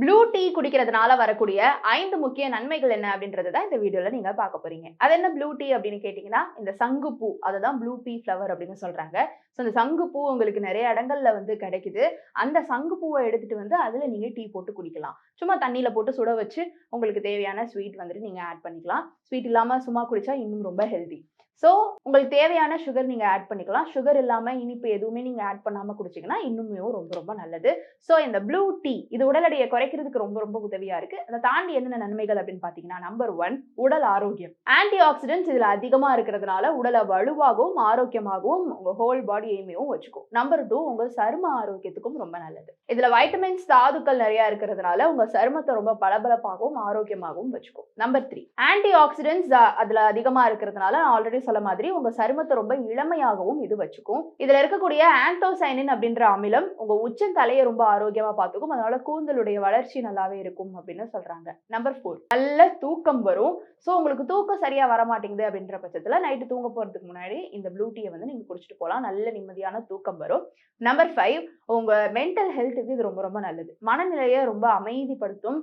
Blue tea குடிக்கிறதுனால வரக்கூடிய 5 முக்கிய நன்மைகள் என்ன அப்படின்றத தான் இந்த வீடியோல நீங்க பார்க்க போறீங்க. அது என்ன ப்ளூ டீ அப்படின்னு கேட்டீங்கன்னா, இந்த சங்கு பூ அததான் ப்ளூ பீ ஃப்ளவர் அப்படின்னு சொல்றாங்க. ஸோ இந்த சங்கு பூ உங்களுக்கு நிறைய இடங்கள்ல வந்து கிடைக்குது. அந்த சங்கு பூவ எடுத்துட்டு வந்து அதுல நீங்க டீ போட்டு குடிக்கலாம். சும்மா தண்ணீல போட்டு சுட வச்சு உங்களுக்கு தேவையான ஸ்வீட் வந்துட்டு நீங்க ஆட் பண்ணிக்கலாம். ஸ்வீட் இல்லாம சும்மா குடிச்சா இன்னும் ரொம்ப ஹெல்தி. ஸோ உங்களுக்கு தேவையான சுகர் நீங்க ஆட் பண்ணிக்கலாம். சுகர் இல்லாம இனிப்பு எதுவுமே நீங்க ஆட் பண்ணாம குடிச்சீங்கன்னா இன்னுமே ரொம்ப ரொம்ப நல்லது. ஸோ இந்த ப்ளூ டீ இது உடல் எடையை குறைக்கிறதுக்கு ரொம்ப ரொம்ப உதவியா இருக்கு. அதை தாண்டி என்னென்ன நன்மைகள் அப்படின்னு பார்த்தீங்கன்னா, நம்பர் 1 உடல் ஆரோக்கியம். ஆன்டி ஆக்சிடென்ட்ஸ் இதுல அதிகமா இருக்கிறதுனால உடலை வலுவாகவும் ஆரோக்கியமாகவும் உங்க ஹோல் பாடியையும் வச்சுக்கும். நம்பர் 2 உங்க சரும ஆரோக்கியத்துக்கும் ரொம்ப நல்லது. இதுல வைட்டமின்ஸ் தாதுக்கள் நிறைய இருக்கிறதுனால உங்க சருமத்தை ரொம்ப பளபளப்பாகவும் ஆரோக்கியமாகவும் வச்சுக்கும். நம்பர் 3 ஆன்டி ஆக்சிடென்ட்ஸ் அதுல அதிகமா இருக்கிறதுனால நான் ஆல்ரெடி சொல்ல மாதிரி உங்க சருமத்தை ரொம்ப இளமையாகவும் இது வச்சுக்கும். இதுல இருக்கக்கூடிய ஆந்தோசைனின் அப்படின்ற அமிலம் உங்க உச்சந்தலையை ரொம்ப ஆரோக்கியமா பார்த்துக்கும். அதனால கூந்தலுடைய வளர்ச்சி நல்லாவே இருக்கும் அப்படின்னு சொல்றாங்க. நம்பர் 4 நல்ல தூக்கம் வரும். சோ உங்களுக்கு தூக்கம் சரியா வர மாட்டேங்குது அப்படின்ற பட்சத்துல நைட்டு தூங்க போறதுக்கு முன்னாடி இந்த ப்ளூ டீயை வந்து நீங்க குடிச்சிட்டு போலாம். நல்ல நிம்மதியான தூக்கம் வரும். நம்பர் 5 உங்க மென்டல் ஹெல்த்துக்கு இது ரொம்ப ரொம்ப நல்லது. மனநிலையை ரொம்ப அமைதிப்படுத்தும்.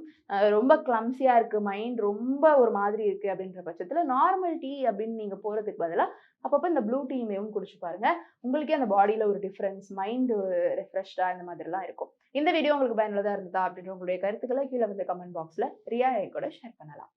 ரொம்ப கிளம்சியா இருக்கு மைண்ட் ரொம்ப ஒரு மாதிரி இருக்கு அப்படின்ற பட்சத்துல நார்மல் டீ அப்படின்னு நீங்க போறதுக்கு பதிலா அப்பப்போ இந்த ப்ளூ டீயும் குடிச்சு பாருங்க. உங்களுக்கே அந்த பாடியில ஒரு டிஃபரன்ஸ், மைண்ட் ரிஃப்ரெஷ்டா இந்த மாதிரிலாம் இருக்கும். இந்த வீடியோ உங்களுக்கு பயனுள்ளதா இருந்ததா அப்படின்ற உங்களுடைய கருத்துக்களை கீழே வந்து கமெண்ட் பாக்ஸ்ல ரியா என் கூட ஷேர் பண்ணலாம்.